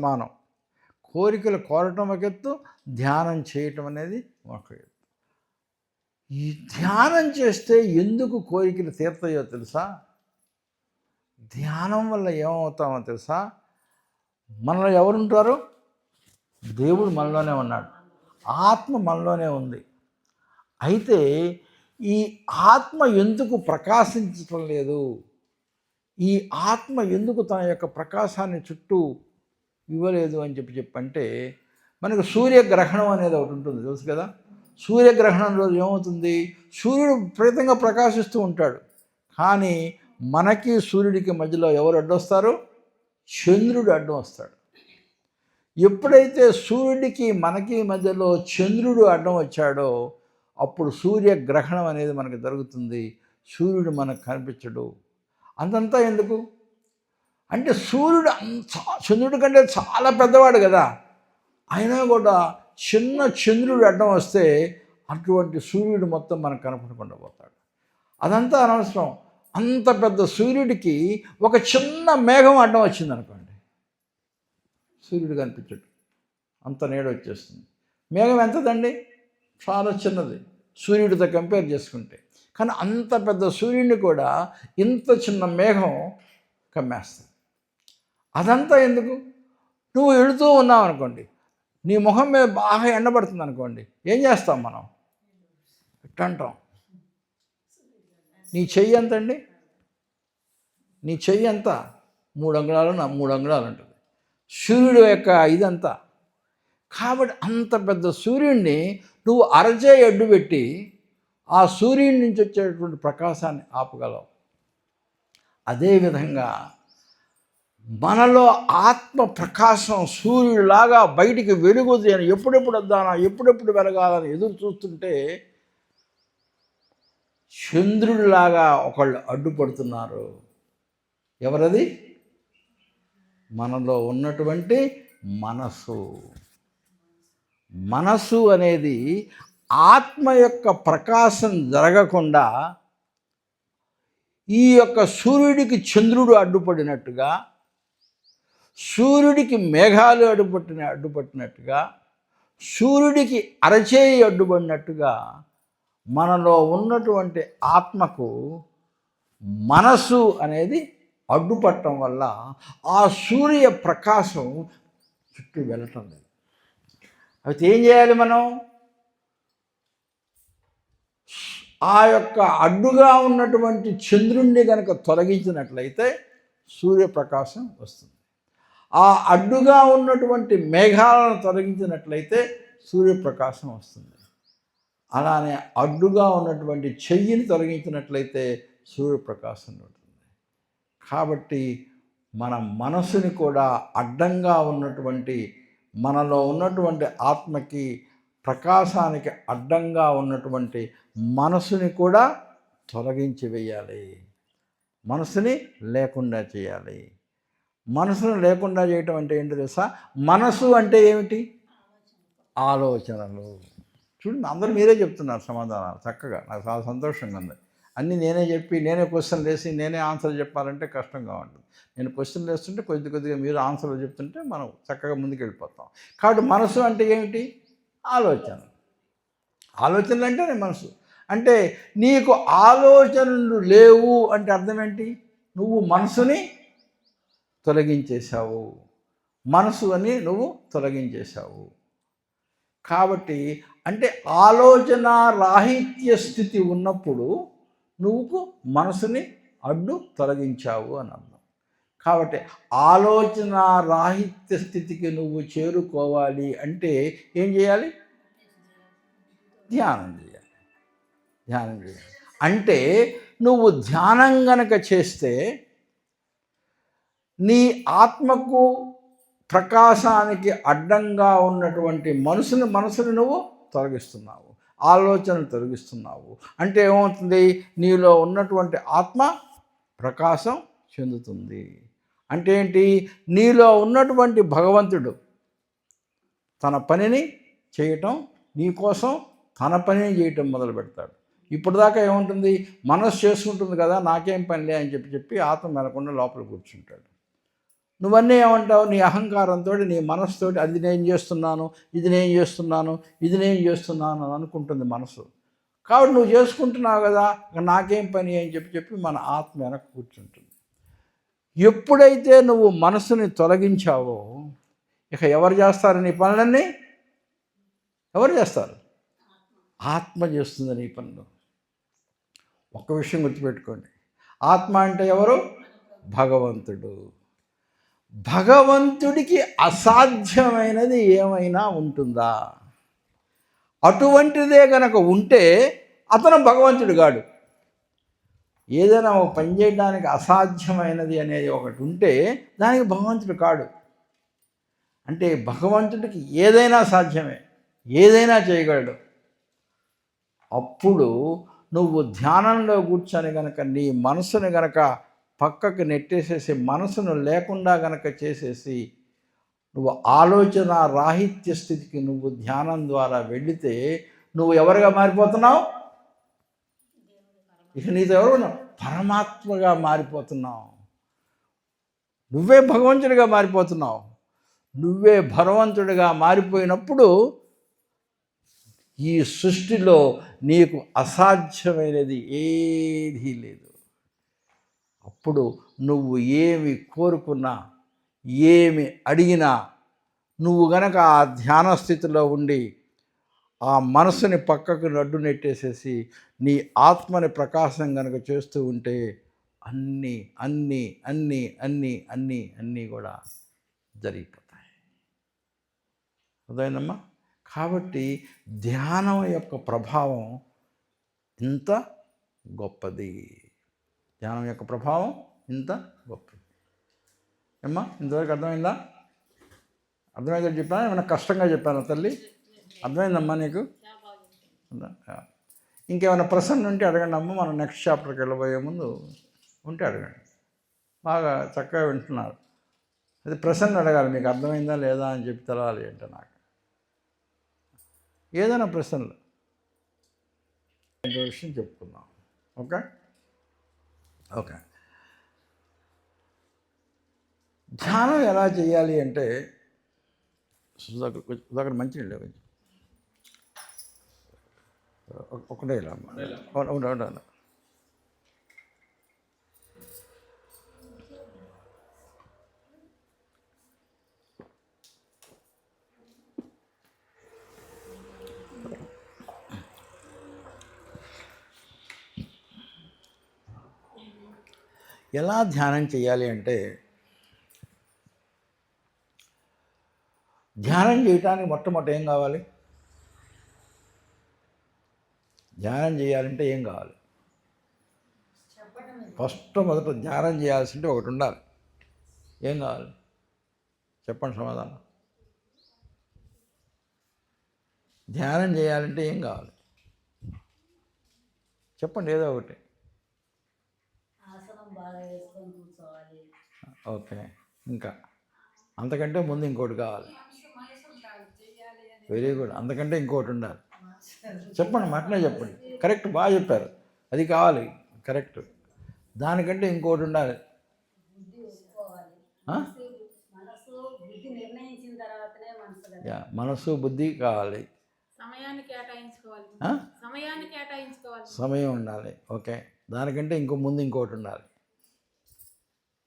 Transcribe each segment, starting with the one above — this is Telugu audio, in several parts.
సమానం. కోరికలు కోరటం ఒక ఎత్తు, ధ్యానం చేయటం అనేది ఒక ఎత్తు. ఈ ధ్యానం చేస్తే ఎందుకు కోరికలు తీరుతాయో తెలుసా? ధ్యానం వల్ల ఏమవుతామో తెలుసా? మనలో ఎవరుంటారు? దేవుడు మనలోనే ఉన్నాడు, ఆత్మ మనలోనే ఉంది. అయితే ఈ ఆత్మ ఎందుకు ప్రకాశించటం లేదు? ఈ ఆత్మ ఎందుకు తన యొక్క ప్రకాశాన్ని చుట్టూ ఇవ్వలేదు అని చెప్పంటే, మనకు సూర్యగ్రహణం అనేది ఒకటి ఉంటుంది, తెలుసు కదా. సూర్యగ్రహణం రోజు ఏమవుతుంది? సూర్యుడు విపరీతంగా ప్రకాశిస్తూ ఉంటాడు, కానీ మనకి సూర్యుడికి మధ్యలో ఎవరు అడ్డొస్తారు? చంద్రుడు అడ్డం వస్తాడు. ఎప్పుడైతే సూర్యుడికి మనకి మధ్యలో చంద్రుడు అడ్డం వచ్చాడో అప్పుడు సూర్యగ్రహణం అనేది మనకు జరుగుతుంది. సూర్యుడు మనకు కనిపించడు. అంతంతా ఎందుకు అంటే సూర్యుడు చంద్రుడి కంటే చాలా పెద్దవాడు కదా, అయినా కూడా చిన్న చంద్రుడు అడ్డం వస్తే అటువంటి సూర్యుడు మొత్తం మనకు కనపడకుండా పోతాడు. అదంతా అనవసరం. అంత పెద్ద సూర్యుడికి ఒక చిన్న మేఘం అడ్డం వచ్చింది అనుకోండి, సూర్యుడు కనిపించడు, అంత నీడ వచ్చేస్తుంది. మేఘం ఎంతదండి? చాలా చిన్నది సూర్యుడితో కంపేర్ చేసుకుంటే. కానీ అంత పెద్ద సూర్యుడిని కూడా ఇంత చిన్న మేఘం కమ్మేస్తుంది. అదంతా ఎందుకు? నువ్వు వెళుతూ ఉన్నావు అనుకోండి, నీ మొహం మీద బాగా ఎండబడుతుంది అనుకోండి, ఏం చేస్తాం మనం? అంటాం. నీ చెయ్యి ఎంత అండి? నీ చెయ్యి ఎంత? 3 అంగుళాలు, 3 అంగుళాలు ఉంటుంది సూర్యుడు యొక్క ఇదంతా. కాబట్టి అంత పెద్ద సూర్యుడిని నువ్వు అరచేయి అడ్డు పెట్టి ఆ సూర్యుడి నుంచి వచ్చేటువంటి ప్రకాశాన్ని ఆపగలవు. అదేవిధంగా మనలో ఆత్మ ప్రకాశం సూర్యుడిలాగా బయటికి వెలుగుది అని ఎప్పుడెప్పుడు వద్దానా, ఎప్పుడెప్పుడు వెలగాలని ఎదురు చూస్తుంటే చంద్రుడిలాగా ఒకళ్ళు అడ్డుపడుతున్నారు. ఎవరది? మనలో ఉన్నటువంటి మనసు. మనసు అనేది ఆత్మ యొక్క ప్రకాశం జరగకుండా ఈ యొక్క సూర్యుడికి చంద్రుడు అడ్డుపడినట్టుగా, సూర్యుడికి మేఘాలు అడ్డుపట్టినట్టుగా, సూర్యుడికి అరచేయి అడ్డుపడినట్టుగా మనలో ఉన్నటువంటి ఆత్మకు మనసు అనేది అడ్డుపట్టడం వల్ల ఆ సూర్య ప్రకాశం చుట్టూ వెళ్ళటం లేదు. అయితే ఏం చేయాలి మనం? ఆ యొక్క అడ్డుగా ఉన్నటువంటి చంద్రుణ్ణి కనుక తొలగించినట్లయితే సూర్యప్రకాశం వస్తుంది. ఆ అడ్డుగా ఉన్నటువంటి మేఘాలను తొలగించినట్లయితే సూర్యప్రకాశం వస్తుంది. అలానే అడ్డుగా ఉన్నటువంటి చెయ్యిని తొలగించినట్లయితే సూర్యప్రకాశం ఉంటుంది. కాబట్టి మన మనసుని కూడా అడ్డంగా ఉన్నటువంటి, మనలో ఉన్నటువంటి ఆత్మకి ప్రకాశానికి అడ్డంగా ఉన్నటువంటి మనసుని కూడా తొలగించి వేయాలి. మనసుని లేకుండా చేయాలి. మనసును లేకుండా చేయటం అంటే ఏంటి తెలుసా? మనసు అంటే ఏమిటి? ఆలోచనలు. చూడండి, అందరూ మీరే చెప్తున్నారు సమాధానాలు చక్కగా. నాకు చాలా సంతోషంగా ఉంది. అన్నీ నేనే చెప్పి నేనే క్వశ్చన్ వేసి నేనే ఆన్సర్ చెప్పాలంటే కష్టంగా ఉంటుంది. నేను క్వశ్చన్ వేస్తుంటే కొద్దిగా మీరు ఆన్సర్లు చెప్తుంటే మనం చక్కగా ముందుకు వెళ్ళిపోతాం. కాబట్టి మనసు అంటే ఏమిటి? ఆలోచన. ఆలోచనలు అంటేనే మనసు. అంటే నీకు ఆలోచనలు లేవు అంటే అర్థం ఏంటి? నువ్వు మనసుని తొలగించేశావు. మనసు అని నువ్వు తొలగించేశావు. కాబట్టి అంటే ఆలోచన రాహిత్య స్థితి ఉన్నప్పుడు నువ్వు మనసుని అడ్డు తొలగించావు అని అర్థం. కాబట్టి ఆలోచన రాహిత్య స్థితికి నువ్వు చేరుకోవాలి అంటే ఏం చేయాలి? ధ్యానం చేయాలి. ధ్యానం చేయాలి అంటే నువ్వు ధ్యానం గనక చేస్తే నీ ఆత్మకు ప్రకాశానికి అడ్డంగా ఉన్నటువంటి మనసుని నువ్వు తొలగిస్తున్నావు, ఆలోచనలు తొలగిస్తున్నావు. అంటే ఏమవుతుంది? నీలో ఉన్నటువంటి ఆత్మ ప్రకాశం చెందుతుంది. అంటే ఏంటి? నీలో ఉన్నటువంటి భగవంతుడు తన పనిని చేయటం, నీకోసం తన పనిని చేయటం మొదలు పెడతాడు. ఇప్పుడు దాకా ఏముంటుంది? మనసు చేసుకుంటుంది కదా, నాకేం పనిలే అని చెప్పి ఆత్మ మెలకుండా లోపల కూర్చుంటాడు. నువ్వన్నీ ఏమంటావు? నీ అహంకారంతో, నీ మనసుతోటి అది నేను చేస్తున్నాను, ఇది నేను చేస్తున్నాను, ఇది నేను చేస్తున్నాను అని అనుకుంటుంది మనసు. కాబట్టి నువ్వు చేసుకుంటున్నావు కదా, నాకేం పని అని చెప్పి మన ఆత్మ వెనక్కి కూర్చుంటుంది. ఎప్పుడైతే నువ్వు మనసుని తొలగించావో ఇక ఎవరు చేస్తారు నీ పనులన్నీ? ఎవరు చేస్తారు? ఆత్మ చేస్తుంది నీ పనులు. ఒక్క విషయం గుర్తుపెట్టుకోండి, ఆత్మ అంటే ఎవరు? భగవంతుడు. భగవంతుడికి అసాధ్యమైనది ఏమైనా ఉంటుందా? అటువంటిదే గనక ఉంటే అతను భగవంతుడు కాడు. ఏదైనా ఒక పని చేయడానికి అసాధ్యమైనది అనేది ఒకటి ఉంటే దానికి భగవంతుడు కాడు. అంటే భగవంతుడికి ఏదైనా సాధ్యమే, ఏదైనా చేయగలడు. అప్పుడు నువ్వు ధ్యానంలో కూర్చొని గనక నీ మనసుని గనక పక్కకు నెట్టేసేసి, మనసును లేకుండా గనక చేసేసి, నువ్వు ఆలోచన రాహిత్య స్థితికి నువ్వు ధ్యానం ద్వారా వెళితే నువ్వు ఎవరుగా మారిపోతున్నావు? ఇక నీతో ఎవరు? పరమాత్మగా మారిపోతున్నావు. నువ్వే భగవంతుడిగా మారిపోతున్నావు. నువ్వే భగవంతుడిగా మారిపోయినప్పుడు ఈ సృష్టిలో నీకు అసాధ్యమైనది ఏదీ లేదు. అప్పుడు నువ్వు ఏమి కోరుకున్నా, ఏమి అడిగినా, నువ్వు గనక ఆ ధ్యాన స్థితిలో ఉండి ఆ మనసుని పక్కకు నడ్డు నెట్టేసేసి నీ ఆత్మని ప్రకాశం కనుక చేస్తూ ఉంటే అన్నీ అన్నీ అన్నీ అన్నీ అన్నీ అన్నీ కూడా జరిగిపోతాయి. అదేనమ్మా. కాబట్టి ధ్యానం యొక్క ప్రభావం ఇంత గొప్పది. ధ్యానం యొక్క ప్రభావం ఇంత గొప్పది. అమ్మా, ఇంతవరకు అర్థమైందా? అర్థమైందని చెప్పాను? ఏమైనా కష్టంగా చెప్పాను తల్లి? అర్థమైందమ్మా నీకు? ఇంకేమైనా ప్రశ్నలు ఉంటే అడగండి అమ్మ. మనం నెక్స్ట్ చాప్టర్కి వెళ్ళబోయే ముందు ఉంటే అడగండి. బాగా చక్కగా వింటున్నారు. అది ప్రశ్నలు అడగాలి, మీకు అర్థమైందా లేదా అని చెప్పి తెలవాలి అంటే నాకు. ఏదైనా ప్రశ్నలు విషయం చెప్పుకుందాం. Okay okay. ధ్యానం ఎలా చేయాలి అంటే, సుధాకర్ మంచి నీళ్ళు ఒకటే ఇలా ఉండాలి. ఎలా ధ్యానం చేయాలి అంటే, ధ్యానం చేయటానికి మొట్టమొదటి ఏం కావాలి? ధ్యానం చేయాలంటే ఏం కావాలి? మొదట ధ్యానం చేయాల్సింటే ఒకటి ఉండాలి. ఏం కావాలి చెప్పండి సమాధానం. ధ్యానం చేయాలంటే ఏం కావాలి చెప్పండి, ఏదో ఒకటి. ఓకే, ఇంకా అంతకంటే ముందు ఇంకోటి కావాలి. Very good. అంతకంటే ఇంకోటి ఉండాలి. చెప్పండి, మాటనే చెప్పండి. కరెక్ట్, బాగా చెప్పారు. అది కావాలి, కరెక్ట్. దానికంటే ఇంకోటి ఉండాలి. మనసు బుద్ధి కావాలి, సమయం ఉండాలి. ఓకే, దానికంటే ముందు ఇంకోటి ఉండాలి.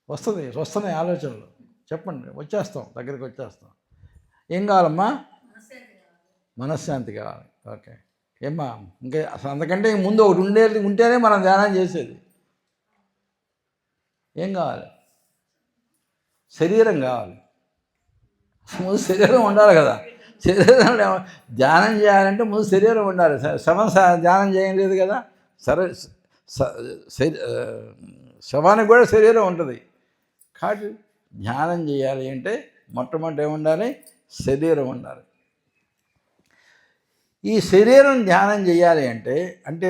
వస్తున్నాయి ఆలోచనలు. చెప్పండి, వచ్చేస్తాం, దగ్గరికి వచ్చేస్తాం. ఏం కావాలమ్మా? మనశ్శాంతి కావాలి. ఓకే, ఏమ్మా ఇంకా అంతకంటే ముందు ఒకటి ఉంటేనే మనం ధ్యానం చేసేది. ఏం కావాలి? శరీరం కావాలి. ముందు శరీరం ఉండాలి కదా. శరీరం ధ్యానం చేయాలంటే ముందు శరీరం ఉండాలి. శవం ధ్యానం చేయలేదు కదా. శవానికి కూడా శరీరం ఉంటుంది. కాబట్టి ధ్యానం చేయాలి అంటే మొట్టమొదటి ఏముండాలి? శరీరం ఉండాలి. ఈ శరీరం ధ్యానం చేయాలి అంటే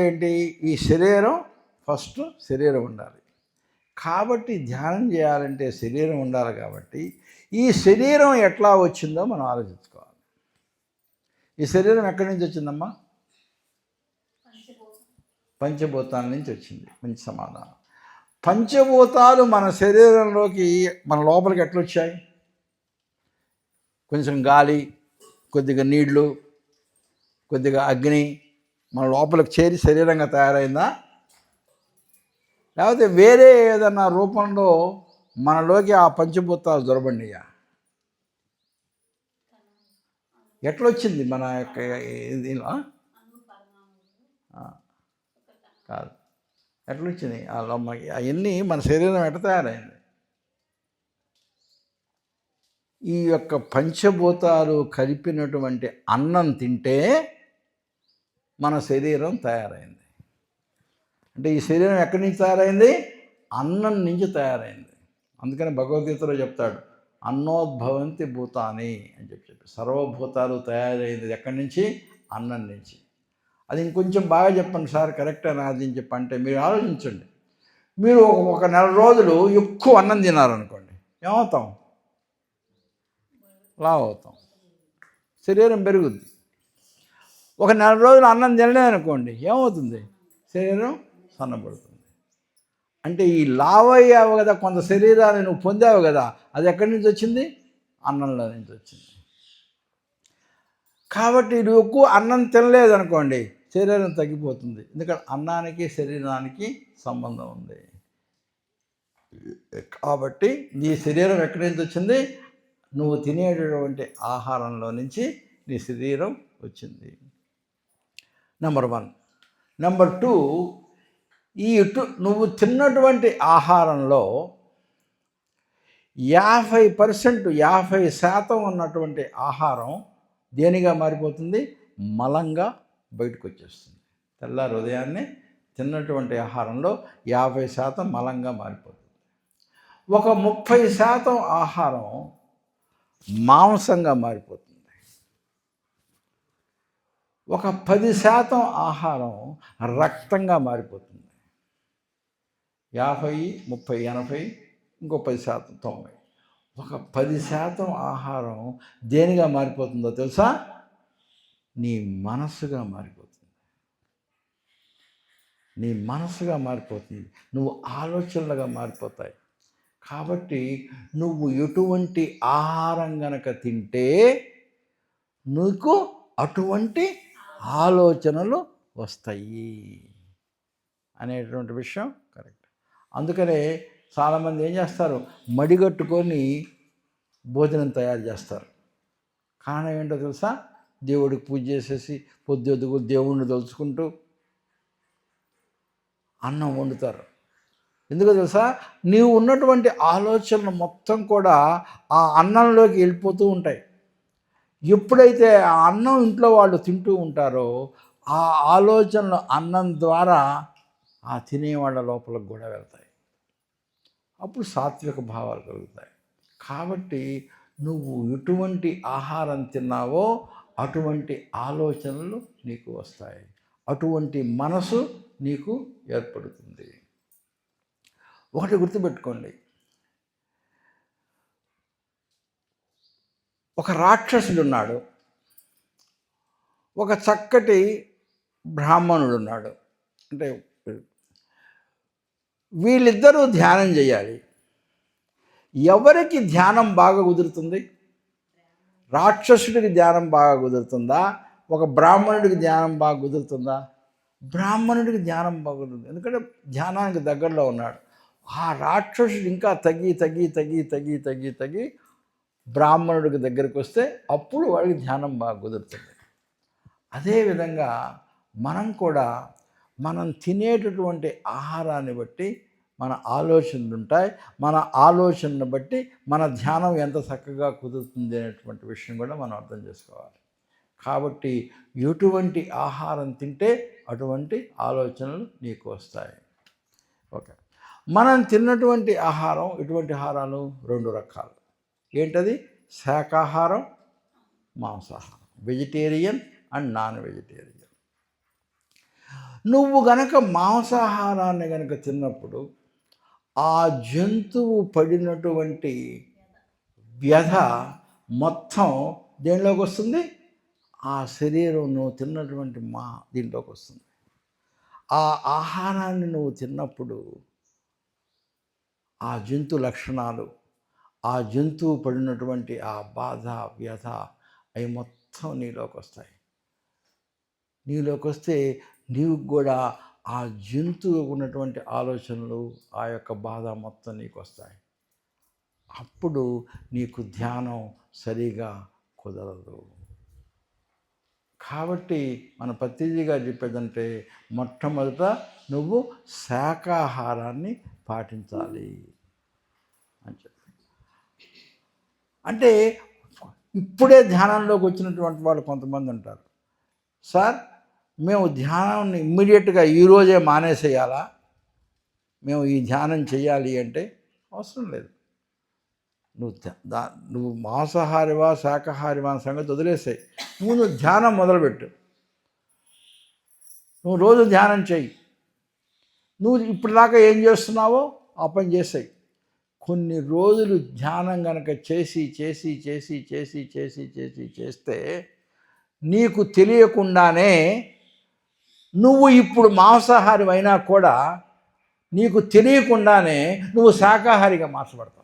ఏంటి? ఈ శరీరం ఫస్ట్ శరీరం ఉండాలి. కాబట్టి ధ్యానం చేయాలంటే శరీరం ఉండాలి. కాబట్టి ఈ శరీరం ఎట్లా వచ్చిందో మనం ఆలోచించుకోవాలి. ఈ శరీరం ఎక్కడి నుంచి వచ్చిందమ్మా? పంచభూతాల నుంచి వచ్చింది. మంచి సమాధానం. పంచభూతాలు మన శరీరంలోకి మన లోపలికి ఎట్లొచ్చాయి? కొంచెం గాలి, కొద్దిగా నీళ్లు, కొద్దిగా అగ్ని మన లోపలికి చేరి శరీరంగా తయారైందా? లేకపోతే వేరే ఏదన్నా రూపంలో మనలోకి ఆ పంచభూతాలు దొరబండియా? ఎట్లొచ్చింది మన యొక్క దీనిలో? కాదు, ఎట్లొచ్చినాయి అవన్నీ? మన శరీరం ఎట్లా తయారైంది? ఈ యొక్క పంచభూతాలు కలిపినటువంటి అన్నం తింటే మన శరీరం తయారైంది. అంటే ఈ శరీరం ఎక్కడి నుంచి తయారైంది? అన్నం నుంచి తయారైంది. అందుకని భగవద్గీతలో చెప్తాడు, అన్నోద్భవంతి భూతాని అని చెప్పి సర్వభూతాలు తయారైంది ఎక్కడి నుంచి? అన్నం నుంచి. అది ఇంకొంచెం బాగా చెప్పండి సార్, కరెక్టేనా అది అని చెప్పంటే మీరు ఆలోచించండి. మీరు ఒక నెల రోజులు ఎక్కువ అన్నం తినారనుకోండి, ఏమవుతాం? లావు అవుతాం, శరీరం పెరుగుద్ది. ఒక నెల రోజులు అన్నం తినలేదనుకోండి, ఏమవుతుంది? శరీరం సన్నబడుతుంది. అంటే ఈ లావయ్యావు కదా, కొంత శరీరాన్ని నువ్వు పొందావు కదా, అది ఎక్కడి నుంచి వచ్చింది? అన్నంలో నుంచి వచ్చింది. కాబట్టి నువ్వు ఎక్కువ అన్నం తినలేదనుకోండి, శరీరం తగ్గిపోతుంది. ఎందుకంటే అన్నానికి శరీరానికి సంబంధం ఉంది. కాబట్టి నీ శరీరం ఎక్కడి నుంచి వచ్చింది? నువ్వు తినేటటువంటి ఆహారంలో నుంచి నీ శరీరం వచ్చింది. నెంబర్ 1. నెంబర్ 2, నువ్వు తిన్నటువంటి ఆహారంలో 50% ఉన్నటువంటి ఆహారం దేనిగా మారిపోతుంది? మలంగా బయటకు వచ్చేస్తుంది. తెల్లారి ఉదయాన్నే తిన్నటువంటి ఆహారంలో 50% మలంగా మారిపోతుంది. ఒక 30% ఆహారం మాంసంగా మారిపోతుంది. ఒక 10% ఆహారం రక్తంగా మారిపోతుంది. 50, 30, 80, ఇంకో 10%, 90. ఒక 10% ఆహారం దేనిగా మారిపోతుందో తెలుసా? నీ మనస్సుగా మారిపోతుంది. నీ మనస్సుగా మారిపోతుంది. నువ్వు ఆలోచనలుగా మారిపోతాయి. కాబట్టి నువ్వు ఎటువంటి ఆహారం గనక తింటే నీకు అటువంటి ఆలోచనలు వస్తాయి అనేటువంటి విషయం కరెక్ట్. అందుకనే చాలామంది ఏం చేస్తారు? మడిగట్టుకొని భోజనం తయారు చేస్తారు. కారణం ఏంటో తెలుసా? దేవుడికి పూజ చేసేసి పొద్దుకు దేవుణ్ణి తలుచుకుంటూ అన్నం వండుతారు. ఎందుకో తెలుసా? నీవు ఉన్నటువంటి ఆలోచనలు మొత్తం కూడా ఆ అన్నంలోకి వెళ్ళిపోతూ ఉంటాయి. ఎప్పుడైతే ఆ అన్నం ఇంట్లో వాళ్ళు తింటూ ఉంటారో ఆ ఆలోచనలు అన్నం ద్వారా ఆ తినేవాళ్ళ లోపలికి కూడా వెళ్తాయి. అప్పుడు సాత్విక భావాలు కలుగుతాయి. కాబట్టి నువ్వు ఎటువంటి ఆహారం తిన్నావో అటువంటి ఆలోచనలు నీకు వస్తాయి, అటువంటి మనసు నీకు ఏర్పడుతుంది. ఒకటి గుర్తుపెట్టుకోండి, ఒక రాక్షసుడు ఉన్నాడు, ఒక చక్కటి బ్రాహ్మణుడు ఉన్నాడు. అంటే వీళ్ళిద్దరూ ధ్యానం చేయాలి. ఎవరికి ధ్యానం బాగా కుదురుతుంది? రాక్షసుడికి ధ్యానం బాగా కుదురుతుందా? ఒక బ్రాహ్మణుడికి ధ్యానం బాగా కుదురుతుందా? బ్రాహ్మణుడికి ధ్యానం బాగా కుదురుతుంది. ఎందుకంటే ధ్యానానికి దగ్గరలో ఉన్నాడు. ఆ రాక్షసుడు ఇంకా తగ్గి తగ్గి తగ్గి తగ్గి తగ్గి తగ్గి బ్రాహ్మణుడికి దగ్గరికి వస్తే అప్పుడు వాడికి ధ్యానం బాగా కుదురుతుంది. అదేవిధంగా మనం కూడా మనం తినేటటువంటి ఆహారాన్ని బట్టి మన ఆలోచనలు ఉంటాయి. మన ఆలోచనను బట్టి మన ధ్యానం ఎంత చక్కగా కుదురుతుంది అనేటువంటి విషయం కూడా మనం అర్థం చేసుకోవాలి. కాబట్టి ఎటువంటి ఆహారం తింటే అటువంటి ఆలోచనలు నీకు వస్తాయి. ఓకే, మనం తిన్నటువంటి ఆహారం ఎటువంటి ఆహారాలు? 2 రకాలు. ఏంటది? శాకాహారం, మాంసాహారం, వెజిటేరియన్ అండ్ నాన్ వెజిటేరియన్. నువ్వు గనక మాంసాహారాన్ని గనక తిన్నప్పుడు ఆ జంతువు పడినటువంటి వ్యధ మొత్తం దేనిలోకి వస్తుంది? ఆ శరీరం నువ్వు తిన్నటువంటి దీంట్లోకి వస్తుంది. ఆ ఆహారాన్ని నువ్వు తిన్నప్పుడు ఆ జంతు లక్షణాలు, ఆ జంతువు పడినటువంటి ఆ బాధ, వ్యధ అవి మొత్తం నీలోకి వస్తాయి. నీలోకి వస్తే నీవు కూడా ఆ జంతువు ఉన్నటువంటి ఆలోచనలు, ఆ యొక్క బాధ మొత్తం నీకు వస్తాయి. అప్పుడు నీకు ధ్యానం సరిగా కుదరదు. కాబట్టి మన పత్రిజీ గారు చెప్పేదంటే మొట్టమొదట నువ్వు శాకాహారాన్ని పాటించాలి అని చెప్పి. అంటే ఇప్పుడే ధ్యానంలోకి వచ్చినటువంటి వాళ్ళు కొంతమంది ఉంటారు. సార్, మేము ధ్యానాన్ని ఇమ్మీడియట్గా ఈరోజే మానేసేయాలా, మేము ఈ ధ్యానం చేయాలి అంటే అవసరం లేదు. నువ్వు మాంసాహారివా శాకాహారివా అనే సంగతి వదిలేసాయి. నువ్వు ధ్యానం మొదలుపెట్టు. నువ్వు రోజు ధ్యానం చెయ్యి. నువ్వు ఇప్పటిదాకా ఏం చేస్తున్నావో ఆ పని చేసాయి. కొన్ని రోజులు ధ్యానం కనుక చేస్తే నీకు తెలియకుండానే నువ్వు ఇప్పుడు మాంసాహారి అయినా కూడా నీకు తెలియకుండానే నువ్వు శాకాహారిగా మార్చబడతావు.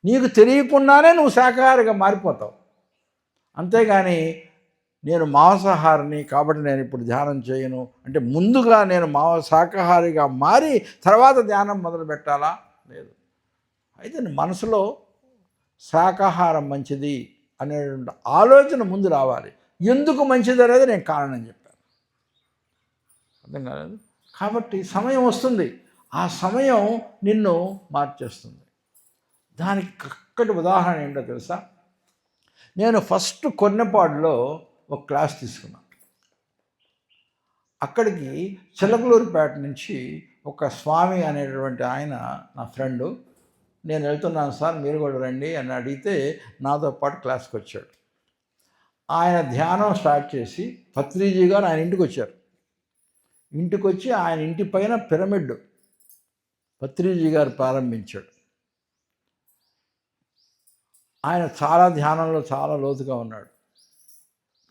నీకు తెలియకుండానే నువ్వు శాకాహారిగా మారిపోతావు. అంతేగాని నేను మాంసాహారిని కాబట్టి నేను ఇప్పుడు ధ్యానం చేయను అంటే ముందుగా నేను శాకాహారిగా మారి తర్వాత ధ్యానం మొదలు పెట్టాలా? లేదు. అయితే మనసులో శాకాహారం మంచిది అనే ఆలోచన ముందు రావాలి. ఎందుకు మంచిది అనేది నేను కారణం చెప్పాను. అర్థం కాలేదు. కాబట్టి సమయం వస్తుంది, ఆ సమయం నిన్ను మార్చేస్తుంది. దానికి చక్కటి ఉదాహరణ ఏంటో తెలుసా? నేను ఫస్ట్ కొన్నపాడులో ఒక క్లాస్ తీసుకున్నాను. అక్కడికి చిలకలూరుపేట నుంచి ఒక స్వామి అనేటువంటి ఆయన నా ఫ్రెండు, నేను వెళ్తున్నాను సార్ మీరు కూడా రండి అని అడిగితే నాతో పాటు క్లాస్కి వచ్చాడు. ఆయన ధ్యానం స్టార్ట్ చేసి పత్రిజీ గారు ఆయన ఇంటికి వచ్చారు. ఇంటికి వచ్చి ఆయన ఇంటి పైన పిరమిడ్ పత్రిజీ గారు ప్రారంభించాడు. ఆయన చాలా ధ్యానంలో చాలా లోతుగా ఉన్నాడు.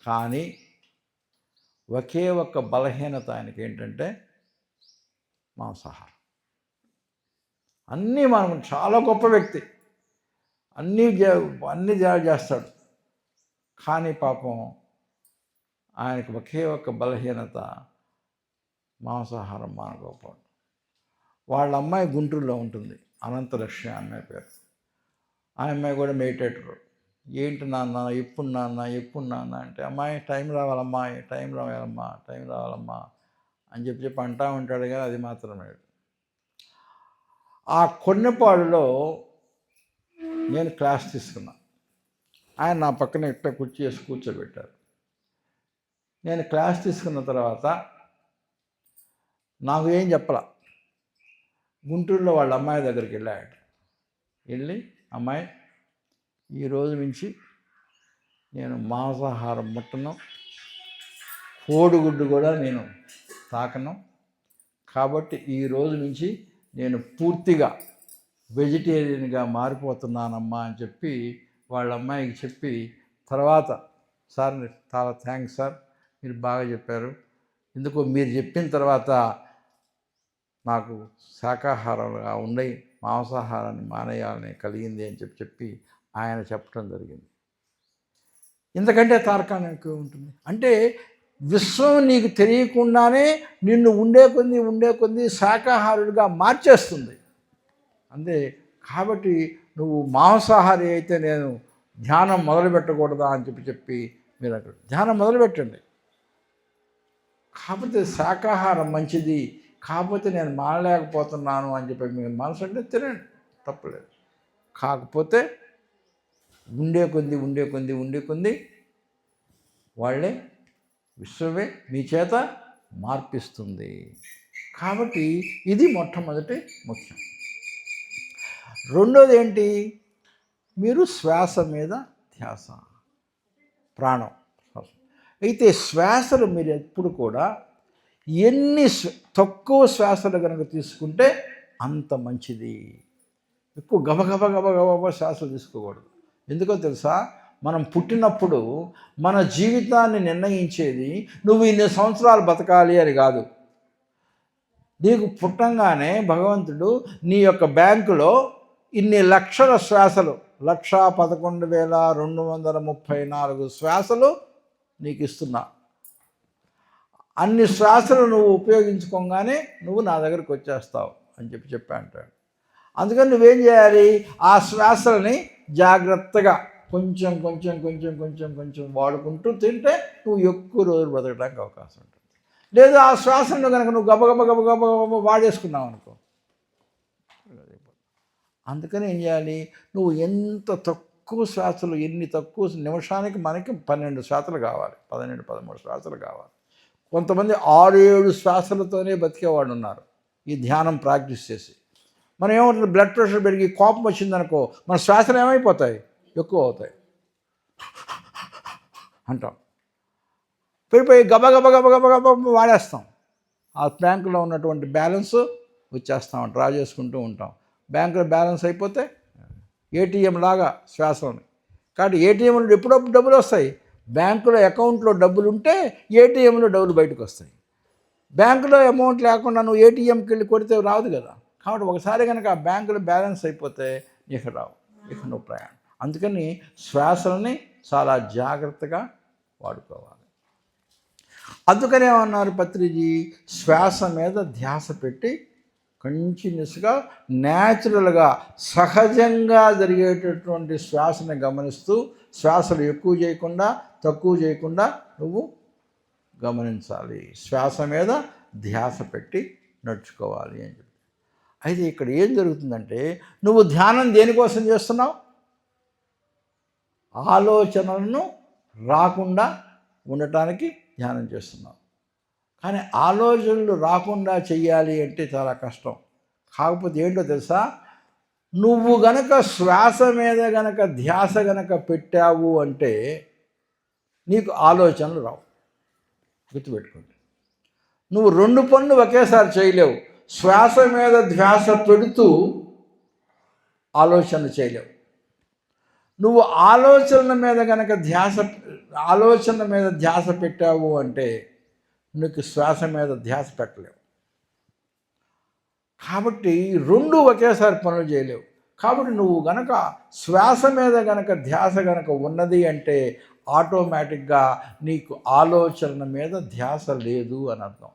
కానీ ఒకే ఒక్క బలహీనత ఆయనకి ఏంటంటే మాంసాహారం. అన్నీ మనం చాలా గొప్ప వ్యక్తి, అన్నీ చేస్తాడు. కానీ పాపం ఆయనకు ఒకే ఒక్క బలహీనత మాంసాహారం మానకపోవడం. వాళ్ళ అమ్మాయి గుంటూరులో ఉంటుంది, అనంతలక్ష్మి అమ్మాయి పేరు. ఆ అమ్మాయి కూడా మెడిటేటర్. ఏంటి నాన్న ఎప్పుడు నాన్న అంటే అమ్మాయి టైం రావాలమ్మా అని చెప్పి అంటా ఉంటాడు. కానీ అది మాత్రమే. ఆ కొన్నపాడులో నేను క్లాస్ తీసుకున్నా. ఆయన నా పక్కన ఇట్లా కుర్చీ వేసి కూర్చోబెట్టారు. నేను క్లాస్ తీసుకున్న తర్వాత నాకు ఏం చెప్పలా. గుంటూరులో వాళ్ళ అమ్మాయి దగ్గరికి వెళ్ళి అమ్మాయి, ఈరోజు నుంచి నేను మాంసాహారం ముట్టను, కోడిగుడ్డు కూడా నేను తాకను, కాబట్టి ఈరోజు నుంచి నేను పూర్తిగా వెజిటేరియన్గా మారిపోతున్నానమ్మా అని చెప్పి వాళ్ళ అమ్మాయికి చెప్పి తర్వాత, సార్ చాలా థ్యాంక్స్ సార్, మీరు బాగా చెప్పారు, ఎందుకో మీరు చెప్పిన తర్వాత నాకు శాకాహారంగా ఉండి మాంసాహారాన్ని మానేయాలని కలిగింది అని చెప్పి ఆయన చెప్పడం జరిగింది. ఎందుకంటే తార్కాణిక ఉంటుంది. అంటే విశ్వం నీకు తెలియకుండానే నిన్ను ఉండే కొద్దీ శాకాహారుడిగా మార్చేస్తుంది. అంతే. కాబట్టి నువ్వు మాంసాహారి అయితే నేను ధ్యానం మొదలు పెట్టకూడదా అని చెప్పి మీరు అక్కడ ధ్యానం మొదలుపెట్టండి. కాకపోతే శాకాహారం మంచిది, కాకపోతే నేను మానలేకపోతున్నాను అని చెప్పి మీ మనసు అంటే తినండి, తప్పలేదు. కాకపోతే ఉండే కొద్దీ వాళ్ళే విశ్వమే మీ చేత మార్పిస్తుంది. కాబట్టి ఇది మొట్టమొదటి ముఖ్యం. రెండోది ఏంటి? మీరు శ్వాస మీద ధ్యాస, ప్రాణం. అయితే శ్వాసలు మీరు ఎప్పుడు కూడా ఎన్ని తక్కువ శ్వాసలు కనుక తీసుకుంటే అంత మంచిది. ఎక్కువ గబగబ శ్వాసలు తీసుకోకూడదు. ఎందుకో తెలుసా? మనం పుట్టినప్పుడు మన జీవితాన్ని నిర్ణయించేది నువ్వు ఇన్ని సంవత్సరాలు బతకాలి అని కాదు. నీకు పుట్టంగానే భగవంతుడు నీ యొక్క బ్యాంకులో ఇన్ని లక్షల శ్వాసలు 1,11,234 శ్వాసలు నీకు ఇస్తున్నా. అన్ని శ్వాసలు నువ్వు ఉపయోగించుకోగానే నువ్వు నా దగ్గరికి వచ్చేస్తావు అని చెప్పి అంటాడు. అందుకని నువ్వేం చేయాలి, ఆ శ్వాసలని జాగ్రత్తగా కొంచెం కొంచెం కొంచెం కొంచెం కొంచెం వాడుకుంటూ తింటే నువ్వు ఎక్కువ రోజులు బతకడానికి అవకాశం ఉంటుంది. లేదు ఆ శ్వాసను కనుక నువ్వు గబగబ గబగబ వాడేసుకున్నావు అనుకో. అందుకని ఏం చేయాలి, నువ్వు ఎంత తక్కువ శ్వాసలు, ఎన్ని తక్కువ నిమిషానికి మనకి 12 శ్వాసలు కావాలి, 12-13 శ్వాసలు కావాలి. కొంతమంది 6-7 శ్వాసలతోనే బతికేవాడు ఉన్నారు ఈ ధ్యానం ప్రాక్టీస్ చేసి. మనం ఏమంటుంది, బ్లడ్ ప్రెషర్ పెరిగి కోపం వచ్చిందనుకో మన శ్వాసలు ఏమైపోతాయి, ఎక్కువ అవుతాయి అంటాం. పెరిగిపోయి గబగబ గబగబ గబ వాడేస్తాం. ఆ బ్యాంకులో ఉన్నటువంటి బ్యాలెన్స్ వచ్చేస్తాం, డ్రా చేసుకుంటూ ఉంటాం. బ్యాంకులో బ్యాలెన్స్ అయిపోతే ఏటీఎం లాగా శ్వాసలని. కాబట్టి ఏటీఎంలో ఎప్పుడప్పుడు డబ్బులు వస్తాయి. బ్యాంకులో అకౌంట్లో డబ్బులు ఉంటే ఏటీఎంలో డబ్బులు బయటకు వస్తాయి. బ్యాంకులో అమౌంట్ లేకుండా నువ్వు ఏటీఎంకి వెళ్ళి కొడితే రాదు కదా. కాబట్టి ఒకసారి కనుక ఆ బ్యాంకులో బ్యాలెన్స్ అయిపోతే ఇక రావు, ఇక నువ్వు ప్రయాణం. అందుకని శ్వాసలని చాలా జాగ్రత్తగా వాడుకోవాలి. అందుకనే ఏమన్నారు పత్రిజీ, శ్వాస మీద ధ్యాస పెట్టి కంటిన్యూస్గా న్యాచురల్గా సహజంగా జరిగేటటువంటి శ్వాసని గమనిస్తూ శ్వాసలు ఎక్కువ చేయకుండా తక్కువ చేయకుండా నువ్వు గమనించాలి. శ్వాస మీద ధ్యాస పెట్టి నడుచుకోవాలి అని చెప్పి. అయితే ఇక్కడ ఏం జరుగుతుందంటే, నువ్వు ధ్యానం దేనికోసం చేస్తున్నావు, ఆలోచనలను రాకుండా ఉండటానికి ధ్యానం చేస్తున్నావు. కానీ ఆలోచనలు రాకుండా చెయ్యాలి అంటే చాలా కష్టం. కాకపోతే ఏంటో తెలుసా, నువ్వు గనక శ్వాస మీద గనక ధ్యాస గనక పెట్టావు అంటే నీకు ఆలోచనలు రావు. గుర్తుపెట్టుకోండి, నువ్వు 2 పనులు ఒకేసారి చేయలేవు. శ్వాస మీద ధ్యాస పెడుతూ ఆలోచనలు చేయలేవు. నువ్వు ఆలోచన మీద ధ్యాస పెట్టావు అంటే నీకు శ్వాస మీద ధ్యాస పెట్టలేవు. కాబట్టి 2 ఒకేసారి పనులు చేయలేవు. కాబట్టి నువ్వు గనక శ్వాస మీద గనక ధ్యాస గనక ఉన్నది అంటే ఆటోమేటిక్గా నీకు ఆలోచన మీద ధ్యాస లేదు అని అర్థం.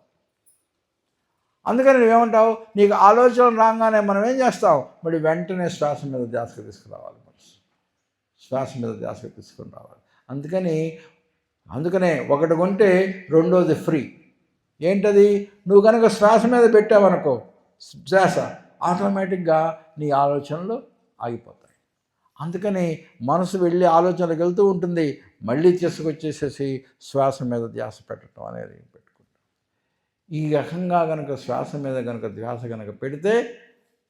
అందుకని నువ్వేమంటావు, నీకు ఆలోచన రాగానే మనం ఏం చేస్తాం, మరి వెంటనే శ్వాస మీద ధ్యాసకు తీసుకురావాలి, శ్వాస మీద ధ్యాసకు తీసుకుని రావాలి. అందుకనే ఒకటి కొంటే రెండోది ఫ్రీ. ఏంటది, నువ్వు కనుక శ్వాస మీద పెట్టావనుకో శ్వాస, ఆటోమేటిక్గా నీ ఆలోచనలు ఆగిపోతాయి. అందుకని మనసు వెళ్ళి ఆలోచనలకు వెళ్తూ ఉంటుంది, మళ్ళీ తీసుకొచ్చేసేసి శ్వాస మీద ధ్యాస పెట్టడం అనేది పెట్టుకుంటాం. ఈ రకంగా కనుక శ్వాస మీద కనుక ధ్యాస కనుక పెడితే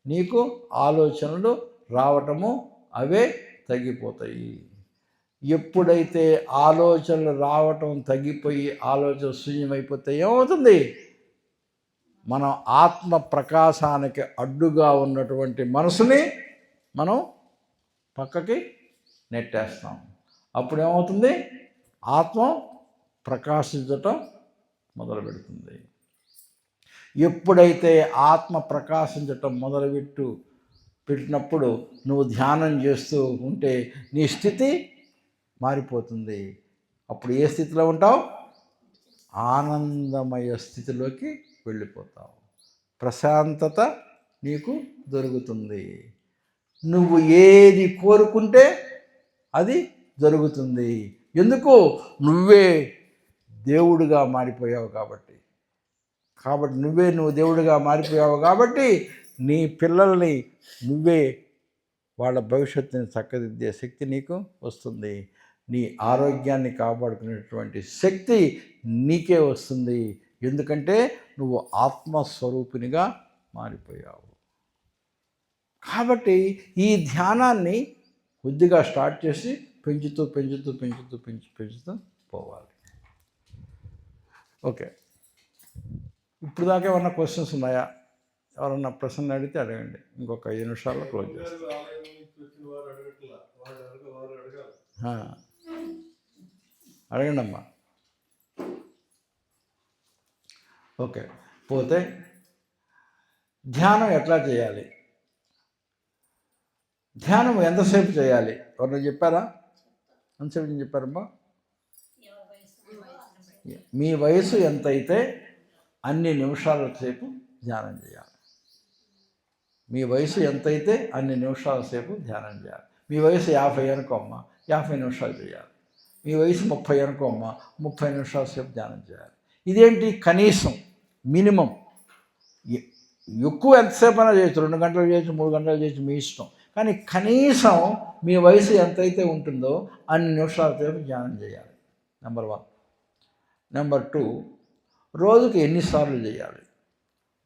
నీకు ఆలోచనలు రావటము అవే తగ్గిపోతాయి. ఎప్పుడైతే ఆలోచనలు రావటం తగ్గిపోయి ఆలోచన శూన్యమైపోతే ఏమవుతుంది, మనం ఆత్మ ప్రకాశానికి అడ్డుగా ఉన్నటువంటి మనసుని మనం పక్కకి నెట్టేస్తాం. అప్పుడు ఏమవుతుంది, ఆత్మ ప్రకాశించటం మొదలు పెడుతుంది. ఎప్పుడైతే ఆత్మ ప్రకాశించటం పెట్టినప్పుడు నువ్వు ధ్యానం చేస్తూ ఉంటే నీ స్థితి మారిపోతుంది. అప్పుడు ఏ స్థితిలో ఉంటావు, ఆనందమయ స్థితిలోకి వెళ్ళిపోతావు. ప్రశాంతత నీకు దొరుకుతుంది. నువ్వు ఏది కోరుకుంటే అది జరుగుతుంది. ఎందుకు, నువ్వే దేవుడిగా మారిపోయావు కాబట్టి. నువ్వు దేవుడిగా మారిపోయావు కాబట్టి నీ పిల్లల్ని నువ్వే వాళ్ళ భవిష్యత్తుని చక్కదిద్దే శక్తి నీకు వస్తుంది. నీ ఆరోగ్యాన్ని కాపాడుకునేటువంటి శక్తి నీకే వస్తుంది. ఎందుకంటే నువ్వు ఆత్మస్వరూపినిగా మారిపోయావు. కాబట్టి ఈ ధ్యానాన్ని కొద్దిగా స్టార్ట్ చేసి పెంచుతూ పోవాలి. ఓకే, ఇప్పుడు దాకా ఏమన్నా క్వశ్చన్స్ ఉన్నాయా? ఎవరన్నా ప్రశ్నలు అడిగితే అడగండి. ఇంకొక 5 నిమిషాల్లో క్లోజ్ చేస్తాం. అడగండి అమ్మా. ఓకే, పోతే ధ్యానం ఎట్లా చేయాలి, ధ్యానం ఎంతసేపు చేయాలి, ఎవరైనా చెప్పారా? ఎంతసేపు చెప్పారమ్మా? మీ వయసు ఎంతైతే అన్ని నిమిషాల సేపు ధ్యానం చేయాలి. మీ వయసు ఎంతైతే అన్ని నిమిషాల సేపు ధ్యానం చేయాలి. మీ వయసు 50 అనుకోమ్మా, 50 నిమిషాలు చేయాలి. మీ వయసు 30 అనుకోమ్మా, 30 నిమిషాల సేపు ధ్యానం చేయాలి. ఇదేంటి కనీసం మినిమం. ఎక్కువ ఎంతసేపు అయినా చేయొచ్చు, 2 గంటలు చేయొచ్చు, 3 గంటలు చేయొచ్చు, మీ ఇష్టం. కానీ కనీసం మీ వయసు ఎంతైతే ఉంటుందో అన్ని నిమిషాల సేపు ధ్యానం చేయాలి. నెంబర్ 1. నెంబర్ 2, రోజుకి ఎన్నిసార్లు చేయాలి?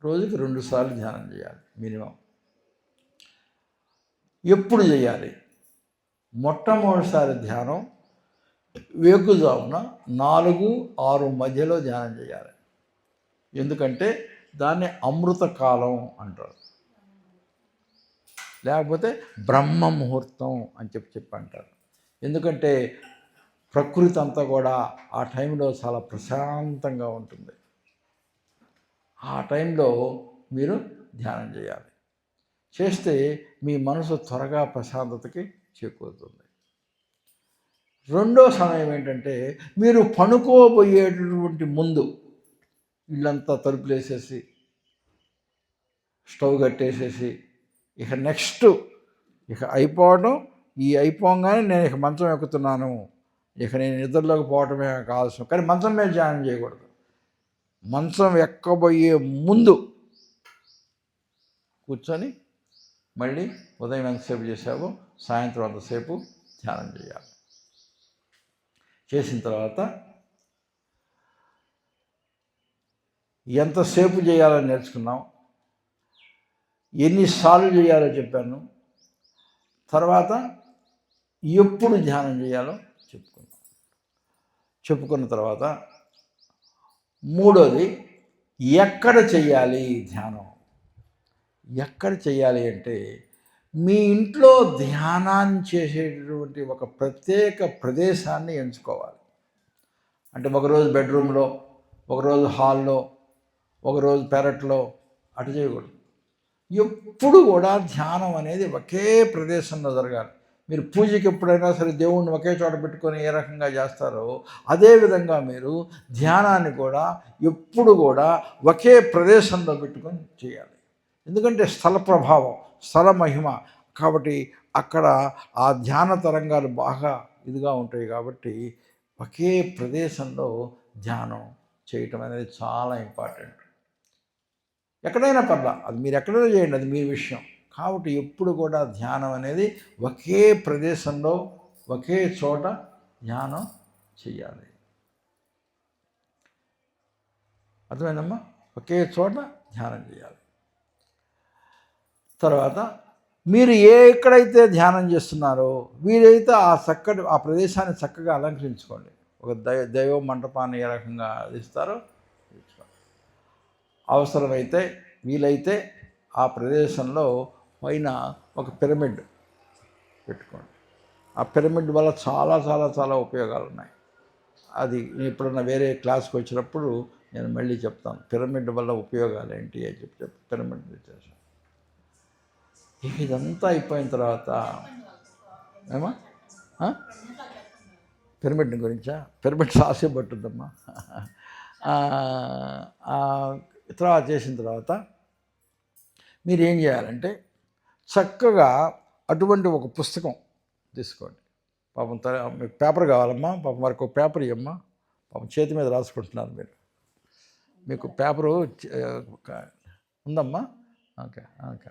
రోజుకి 2 సార్లు ధ్యానం చేయాలి మినిమం. ఎప్పుడు చేయాలి? మొట్టమొదటిసారి ధ్యానం వేకుజామున 4-6 మధ్యలో ధ్యానం చేయాలి. ఎందుకంటే దాన్ని అమృత కాలం అంటారు, లేకపోతే బ్రహ్మ ముహూర్తం అని చెప్పి అంటారు. ఎందుకంటే ప్రకృతి అంతా కూడా ఆ టైంలో చాలా ప్రశాంతంగా ఉంటుంది. ఆ టైంలో మీరు ధ్యానం చేయాలి. చేస్తే మీ మనసు త్వరగా ప్రశాంతతకి చేకూరుతుంది. రెండో సమయం ఏంటంటే మీరు పడుకోబోయేటటువంటి ముందు ఇల్లంతా తలుపులు వేసేసి స్టవ్ కట్టేసేసి ఇక నెక్స్ట్ అయిపోవడం, అయిపోగానే నేను ఇక మంచం ఎక్కుతున్నాను, ఇక నేను నిద్రలోకి పోవటమే కావాల్సిన. కానీ మంచం మీద ధ్యానం చేయకూడదు. మంచం ఎక్కబోయే ముందు కూర్చొని మళ్ళీ ఉదయం ఎంతసేపు చేసావో సాయంత్రం అంతసేపు ధ్యానం చేయాలి. చేసిన తర్వాత ఎంతసేపు చేయాలని నేర్చుకున్నాం, ఎన్నిసార్లు చేయాలో చెప్పాను, తర్వాత ఎప్పుడు ధ్యానం చేయాలో చెప్పుకున్న తర్వాత మూడోది ఎక్కడ చేయాలి ధ్యానం. ఎక్కడ చేయాలి అంటే మీ ఇంట్లో ధ్యానాన్ని చేసేటటువంటి ఒక ప్రత్యేక ప్రదేశాన్ని ఎంచుకోవాలి. అంటే ఒకరోజు బెడ్రూమ్లో, ఒకరోజు హాల్లో, ఒకరోజు పెరట్లో అటు చేయకూడదు. ఎప్పుడు కూడా ధ్యానం అనేది ఒకే ప్రదేశంలో జరగాలి. మీరు పూజకి ఎప్పుడైనా సరే దేవుణ్ణి ఒకే చోట పెట్టుకొని ఏ రకంగా చేస్తారో అదేవిధంగా మీరు ధ్యానాన్ని కూడా ఎప్పుడు కూడా ఒకే ప్రదేశంలో పెట్టుకొని చేయాలి. ఎందుకంటే స్థల ప్రభావం, స్థల మహిమ కాబట్టి అక్కడ ఆ ధ్యాన తరంగాలు బాగా ఇదిగా ఉంటాయి. కాబట్టి ఒకే ప్రదేశంలో ధ్యానం చేయటం అనేది చాలా ఇంపార్టెంట్. ఎక్కడైనా పర్లా, అది మీరు ఎక్కడైనా చేయండి, అది మీ విషయం. కాబట్టి ఎప్పుడు కూడా ధ్యానం అనేది ఒకే ప్రదేశంలో ఒకే చోట ధ్యానం చేయాలి. అర్థమైందమ్మా? ఒకే చోట ధ్యానం చేయాలి. తర్వాత మీరు ఎక్కడైతే ధ్యానం చేస్తున్నారో వీరైతే ఆ ప్రదేశాన్ని చక్కగా అలంకరించుకోండి. ఒక దైవ మంటపాన్ని ఏ రకంగా ఇస్తారో తీసుకోండి. అవసరమైతే వీలైతే ఆ ప్రదేశంలో పైన ఒక పిరమిడ్ పెట్టుకోండి. ఆ పిరమిడ్ వల్ల చాలా చాలా చాలా ఉపయోగాలు ఉన్నాయి. అది ఎప్పుడన్నా వేరే క్లాస్కి వచ్చినప్పుడు నేను మళ్ళీ చెప్తాను పిరమిడ్ వల్ల ఉపయోగాలు ఏంటి అని చెప్పి పిరమిడ్ చేశాను. ఇదంతా అయిపోయిన తర్వాత ఏమా పిరమిడ్ గురించా? పిరమిడ్ సాసే పట్టుద్దమ్మా. తర్వాత చేసిన తర్వాత మీరు ఏం చేయాలంటే చక్కగా అటువంటి ఒక పుస్తకం తీసుకోండి. పాపం మీకు పేపర్ కావాలమ్మా, పాపం వారికి ఒక పేపర్ ఇవ్వమ్మా. పాపం చేతి మీద రాసుకుంటున్నారు మీరు. మీకు పేపరు ఉందమ్మా? Okay okay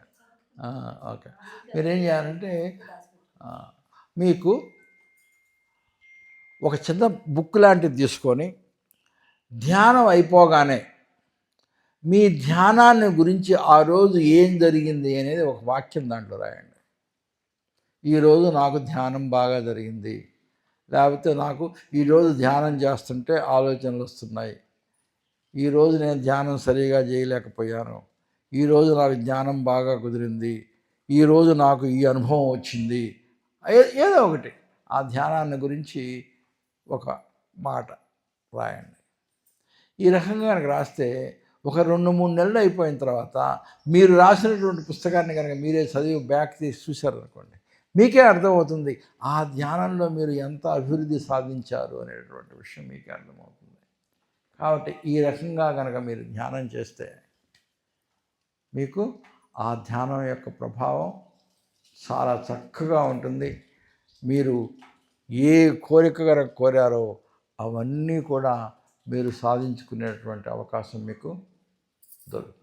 okay. మీరేం చేయాలంటే మీకు ఒక చిన్న బుక్ లాంటిది తీసుకొని ధ్యానం అయిపోగానే మీ ధ్యానాన్ని గురించి ఆ రోజు ఏం జరిగింది అనేది ఒక వాక్యం దాంట్లో రాయండి. ఈరోజు నాకు ధ్యానం బాగా జరిగింది, లేకపోతే నాకు ఈరోజు ధ్యానం చేస్తుంటే ఆలోచనలు వస్తున్నాయి, ఈరోజు నేను ధ్యానం సరిగా చేయలేకపోయాను, ఈరోజు నాకు ధ్యానం బాగా కుదిరింది, ఈరోజు నాకు ఈ అనుభవం వచ్చింది, ఏదో ఒకటి ఆ ధ్యానాన్ని గురించి ఒక మాట రాయండి. ఈ రకంగా కనుక రాస్తే ఒక 2-3 నెలలు అయిపోయిన తర్వాత మీరు రాసినటువంటి పుస్తకాన్ని కనుక మీరే చదివి బ్యాక్ తీసి చూశారనుకోండి, మీకే అర్థమవుతుంది ఆ ధ్యానంలో మీరు ఎంత అభివృద్ధి సాధించారు అనేటువంటి విషయం మీకే అర్థమవుతుంది. కాబట్టి ఈ రకంగా కనుక మీరు ధ్యానం చేస్తే మీకు ఆ ధ్యానం యొక్క ప్రభావం చాలా చక్కగా ఉంటుంది. మీరు ఏ కోరిక కనుక కోరారో అవన్నీ కూడా మీరు సాధించుకునేటువంటి అవకాశం మీకు దొరుకుతుంది.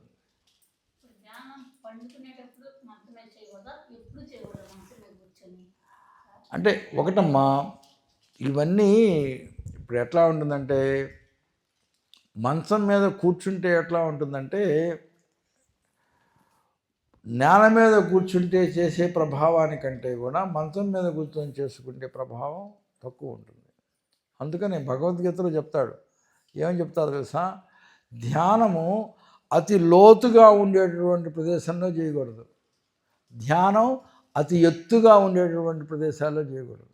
అంటే ఒకటమ్మా, ఇవన్నీ ఇప్పుడు ఎట్లా ఉంటుందంటే, మంచం మీద కూర్చుంటే ఎట్లా ఉంటుందంటే, నేల మీద కూర్చుంటే చేసే ప్రభావానికంటే కూడా మంచం మీద కూర్చొని చేసుకుంటే ప్రభావం తక్కువ ఉంటుంది. అందుకని భగవద్గీతలో చెప్తాడు, ఏమని చెప్తారు తెలుసా, ధ్యానము అతి లోతుగా ఉండేటటువంటి ప్రదేశంలో చేయకూడదు, ధ్యానం అతి ఎత్తుగా ఉండేటటువంటి ప్రదేశాల్లో చేయకూడదు.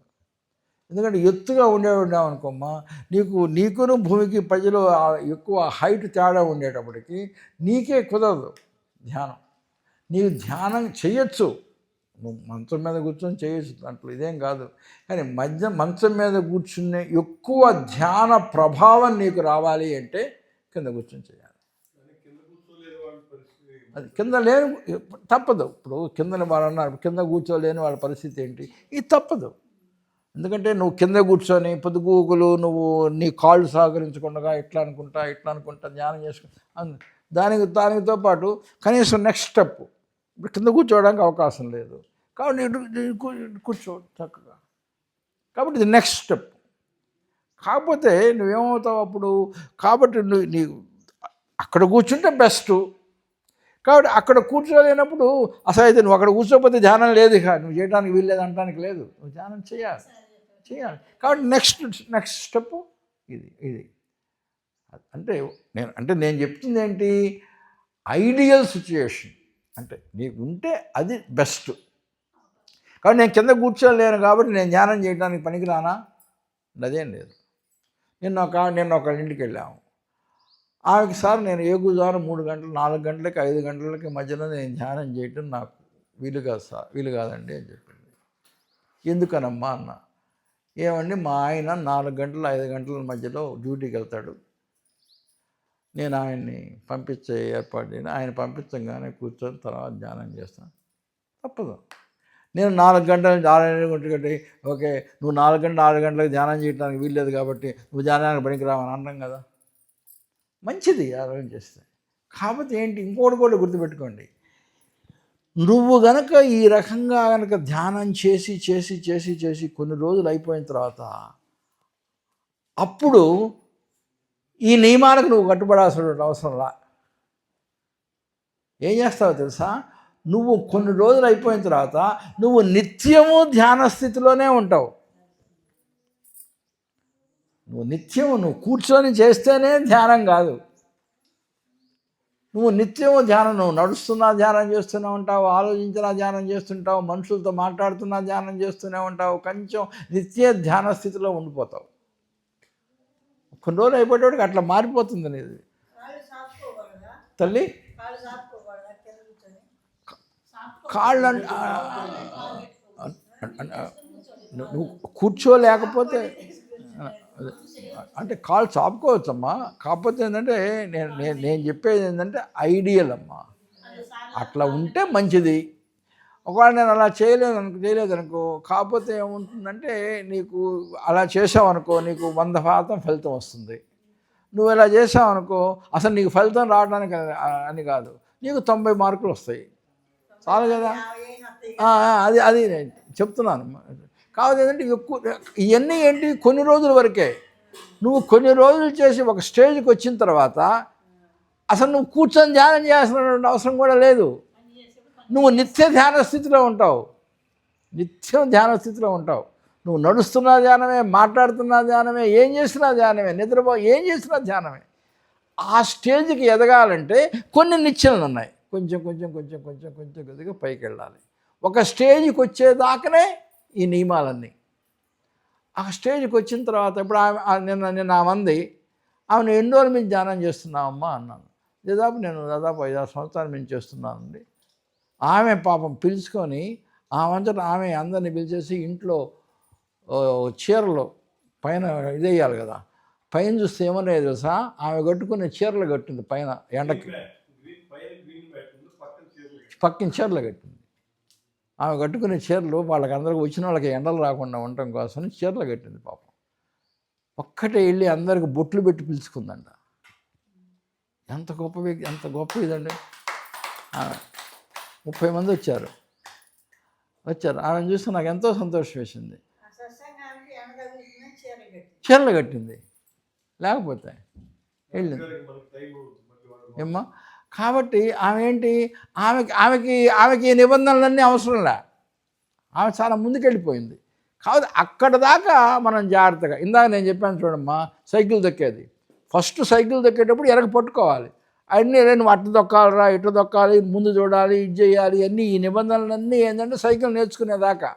ఎందుకంటే ఎత్తుగా ఉండేవాడినామనుకోమ్మా, నీకును భూమికి ప్రజలు ఎక్కువ హైట్ తేడా ఉండేటప్పటికి నీకే కుదరదు ధ్యానం. నీవు ధ్యానం చేయొచ్చు, నువ్వు మంచం మీద కూర్చొని చేయొచ్చు, దాంట్లో ఇదేం కాదు. కానీ మంచం మీద కూర్చునే ఎక్కువ ధ్యాన ప్రభావం నీకు రావాలి అంటే కింద కూర్చొని చేయాలి. అది కింద లేని తప్పదు. ఇప్పుడు కింద వాళ్ళు అన్నారు, కింద కూర్చోలేని వాళ్ళ పరిస్థితి ఏంటి, ఇది తప్పదు. ఎందుకంటే నువ్వు కింద కూర్చొని పొద్దుగూకులు నువ్వు నీ కాళ్ళు సహకరించకుండా ఇట్లా అనుకుంటా ధ్యానం చేసుకుంటా, దానితో పాటు కనీసం నెక్స్ట్ స్టెప్ ఇప్పుడు కింద కూర్చోవడానికి అవకాశం లేదు, కాబట్టి కూర్చో చక్కగా. కాబట్టి ఇది నెక్స్ట్ స్టెప్. కాకపోతే నువ్వేమవుతావు అప్పుడు, కాబట్టి నీ అక్కడ కూర్చుంటే బెస్ట్. కాబట్టి అక్కడ కూర్చోలేనప్పుడు అసలు అయితే నువ్వు అక్కడ కూర్చోకపోతే ధ్యానం లేదు, ఇక నువ్వు చేయడానికి వీల్లేదు అనడానికి లేదు, నువ్వు ధ్యానం చేయాలి. కాబట్టి నెక్స్ట్ స్టెప్ ఇది అంటే నేను చెప్తుంది ఏంటి, ఐడియల్ సిచ్యుయేషన్ అంటే నీకు ఉంటే అది బెస్ట్. కాబట్టి నేను కింద కూర్చోలేను కాబట్టి నేను ధ్యానం చేయడానికి పనికిరానా, అదేం లేదు. నిన్న ఒక ఇంటికి వెళ్ళాము, ఆమెకి సార్ నేను ఏగుజాను 3 గంటలు 4 గంటలకి 5 గంటలకి మధ్యలో నేను ధ్యానం చేయటం నాకు వీలు కాదండి అని చెప్పింది. ఎందుకనమ్మా అన్న. ఏమండి మా ఆయన 4 గంటలు 5 గంటల మధ్యలో డ్యూటీకి వెళ్తాడు, నేను ఆయన్ని పంపించే ఏర్పాటు చేయను, ఆయన పంపించగానే కూర్చొని తర్వాత ధ్యానం చేస్తాను. తప్పదు. నేను 4 గంటల 6 గంటలకి ఓకే నువ్వు 4 గంటలు 6 గంటలకు ధ్యానం చేయడానికి వీల్లేదు కాబట్టి నువ్వు ధ్యానానికి పనికిరావని అనడం కదా, మంచిది ఆలోచన చేస్తే. కాకపోతే ఏంటి, ఇంకోటి కూడా గుర్తుపెట్టుకోండి, నువ్వు గనక ఈ రకంగా కనుక ధ్యానం చేసి చేసి చేసి చేసి కొన్ని రోజులు అయిపోయిన తర్వాత అప్పుడు ఈ నియమాలకు నువ్వు కట్టుబడాల్సిన అవసరంలా. ఏం చేస్తావో తెలుసా, నువ్వు కొన్ని రోజులు అయిపోయిన తర్వాత నువ్వు నిత్యము ధ్యాన స్థితిలోనే ఉంటావు. నువ్వు కూర్చొని చేస్తేనే ధ్యానం కాదు, నువ్వు నిత్యము ధ్యానం, నువ్వు నడుస్తున్నా ధ్యానం చేస్తూనే ఉంటావు, ఆలోచించినా ధ్యానం చేస్తుంటావు, మనుషులతో మాట్లాడుతున్నా ధ్యానం చేస్తూనే ఉంటావు, కొంచెం నిత్య ధ్యాన స్థితిలో ఉండిపోతావు. కొన్ని రోజులు అయిపోయేటోడికి అట్లా మారిపోతుంది అనేది. తల్లి కాళ్ళు నువ్వు కూర్చోలేకపోతే అంటే కాళ్ళు చాపుకోవచ్చమ్మా. కాకపోతే ఏంటంటే నేను చెప్పేది ఏంటంటే ఐడియల్ అమ్మా, అట్లా ఉంటే మంచిది. ఒకవేళ నేను అలా చేయలేదనుకో కాకపోతే ఏముంటుందంటే నీకు అలా చేసావనుకో నీకు 100% ఫలితం వస్తుంది. నువ్వు ఇలా చేసావనుకో అసలు నీకు ఫలితం రావడానికి అని కాదు, నీకు 90 మార్కులు వస్తాయి, చాలు కదా. అది నేను చెప్తున్నాను. కాకపోతే ఏంటంటే ఎక్కువ ఇవన్నీ ఏంటి కొన్ని రోజుల వరకే. నువ్వు కొన్ని రోజులు చేసి ఒక స్టేజ్కి వచ్చిన తర్వాత అసలు నువ్వు కూర్చొని ధ్యానం చేయాల్సినటువంటి అవసరం కూడా లేదు. నువ్వు నిత్య ధ్యాన స్థితిలో ఉంటావు, నిత్యం ధ్యాన స్థితిలో ఉంటావు. నువ్వు నడుస్తున్నా ధ్యానమే, మాట్లాడుతున్నా ధ్యానమే, ఏం చేసినా ధ్యానమే, ఏం చేసినా ధ్యానమే. ఆ స్టేజ్కి ఎదగాలంటే కొన్ని నిత్యలు ఉన్నాయి, కొంచెం కొద్దిగా పైకి వెళ్ళాలి. ఒక స్టేజ్కి వచ్చేదాకానే ఈ నియమాలన్నీ. ఆ స్టేజ్కి వచ్చిన తర్వాత ఇప్పుడు నిన్న మంది ఆమెను ఎన్ని రోజుల మీద ధ్యానం చేస్తున్నావమ్మా అన్నాను. దాదాపు 5-6 సంవత్సరాల నుంచి చేస్తున్నానండి. ఆమె పాపం పిలుచుకొని ఆమె ఆమె అందరిని పిలిచేసి ఇంట్లో చీరలు పైన ఇదేయాలి కదా, పైన చూస్తే ఏమన్నాయో తెలుసా, ఆమె కట్టుకునే చీరలు కట్టింది పైన ఎండకి, పక్కన చీరలు కట్టింది. ఆమె కట్టుకునే చీరలు వాళ్ళకందరికి వచ్చిన వాళ్ళకి ఎండలు రాకుండా ఉండటం కోసం చీరలు కట్టింది పాపం. ఒక్కటే వెళ్ళి అందరికి బొట్లు పెట్టి పిలుచుకుందంట. ఎంత గొప్ప ఇదండి. 30 మంది వచ్చారు. ఆమెను చూస్తే నాకు ఎంతో సంతోషం వేసింది. చీరలు కట్టింది, లేకపోతే వెళ్ళింది ఏమ్మా. కాబట్టి ఆమె ఏంటి, ఆమెకి నిబంధనలన్నీ అవసరంలే, ఆమె చాలా ముందుకెళ్ళిపోయింది. కాబట్టి అక్కడ దాకా మనం జాగ్రత్తగా, ఇందాక నేను చెప్పాను చూడమ్మా, సైకిల్ దొక్కేది, ఫస్ట్ సైకిల్ దొక్కేటప్పుడు వెనక పట్టుకోవాలి. అన్నీ నువ్వు అట్టు దొక్కాలరా, ఇటు దొక్కాలి, ముందు చూడాలి, ఇది చేయాలి, అన్నీ ఈ నిబంధనలన్నీ ఏంటంటే సైకిల్ నేర్చుకునేదాకా.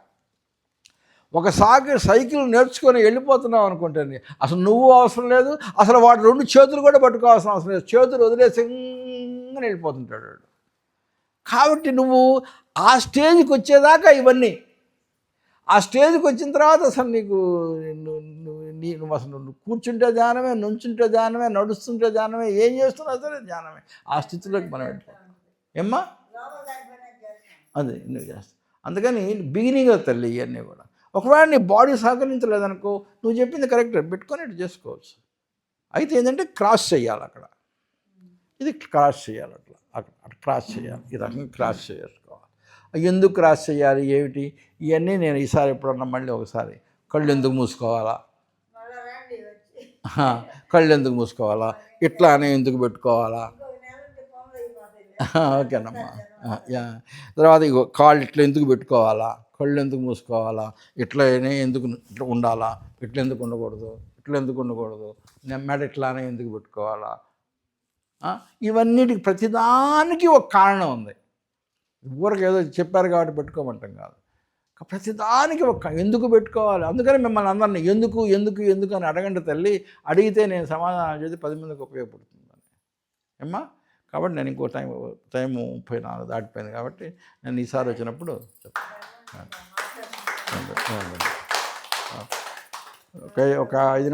ఒకసారి సైకిల్ నేర్చుకొని వెళ్ళిపోతున్నావు అనుకుంటుంది, అసలు నువ్వు అవసరం లేదు, అసలు వాడు 2 చేతులు కూడా పట్టుకోవాల్సిన అవసరం లేదు, చేతులు వదిలేసి వెళ్ళిపోతుంటాడు వాడు. కాబట్టి నువ్వు ఆ స్టేజ్కి వచ్చేదాకా ఇవన్నీ, ఆ స్టేజ్కి వచ్చిన తర్వాత అసలు నువ్వు అసలు కూర్చుంటే ధ్యానమే, నుంచుంటే ధ్యానమే, నడుస్తుంటే ధ్యానమే, ఏం చేస్తున్నావు సరే ధ్యానమే. ఆ స్థితిలోకి మనం వెళ్ళిపోతాం ఏమ్మా. అదే నువ్వు చేస్తావు. అందుకని బిగినింగ్ తల్లి ఇవన్నీ కూడా. ఒకవేళ నీ బాడీ సహకరించలేదనుకో, నువ్వు చెప్పింది కరెక్ట్, పెట్టుకొని ఇటు చేసుకోవచ్చు. అయితే ఏంటంటే క్రాస్ చేయాలి అక్కడ, ఇది క్రాస్ చేయాలి, అట్లా క్రాస్ చేయాలి, ఈ రకంగా క్రాస్ చేసుకోవాలి. ఎందుకు క్రాస్ చేయాలి ఏమిటి ఇవన్నీ నేను ఈసారి ఎప్పుడన్నా మళ్ళీ ఒకసారి కళ్ళు ఎందుకు మూసుకోవాలా, ఇట్లానే ఎందుకు పెట్టుకోవాలా, ఓకేనమ్మా. తర్వాత ఇగో కాళ్ళు ఇట్లా ఎందుకు పెట్టుకోవాలా, కళ్ళు ఎందుకు మూసుకోవాలా, ఇట్లనే ఎందుకు ఇట్లా ఉండాలా, ఇట్లా ఎందుకు ఉండకూడదు, మెడ ఇట్లానే ఎందుకు పెట్టుకోవాలా, ఇవన్నిటికి ప్రతిదానికి ఒక కారణం ఉంది. ఊరికి ఏదో చెప్పారు కాబట్టి పెట్టుకోమంటాం కాదు, ప్రతిదానికి ఒక ఎందుకు పెట్టుకోవాలి. అందుకని మిమ్మల్ని అందరినీ ఎందుకు అని అడగండి తల్లి, అడిగితే నేను సమాధానం చేసి 10 మందికి ఉపయోగపడుతుందని ఏమ్మా. కాబట్టి నేను ఇంకో టైము 34 దాటిపోయింది కాబట్టి నేను ఈసారి వచ్చినప్పుడు చెప్తాను. ఒక 5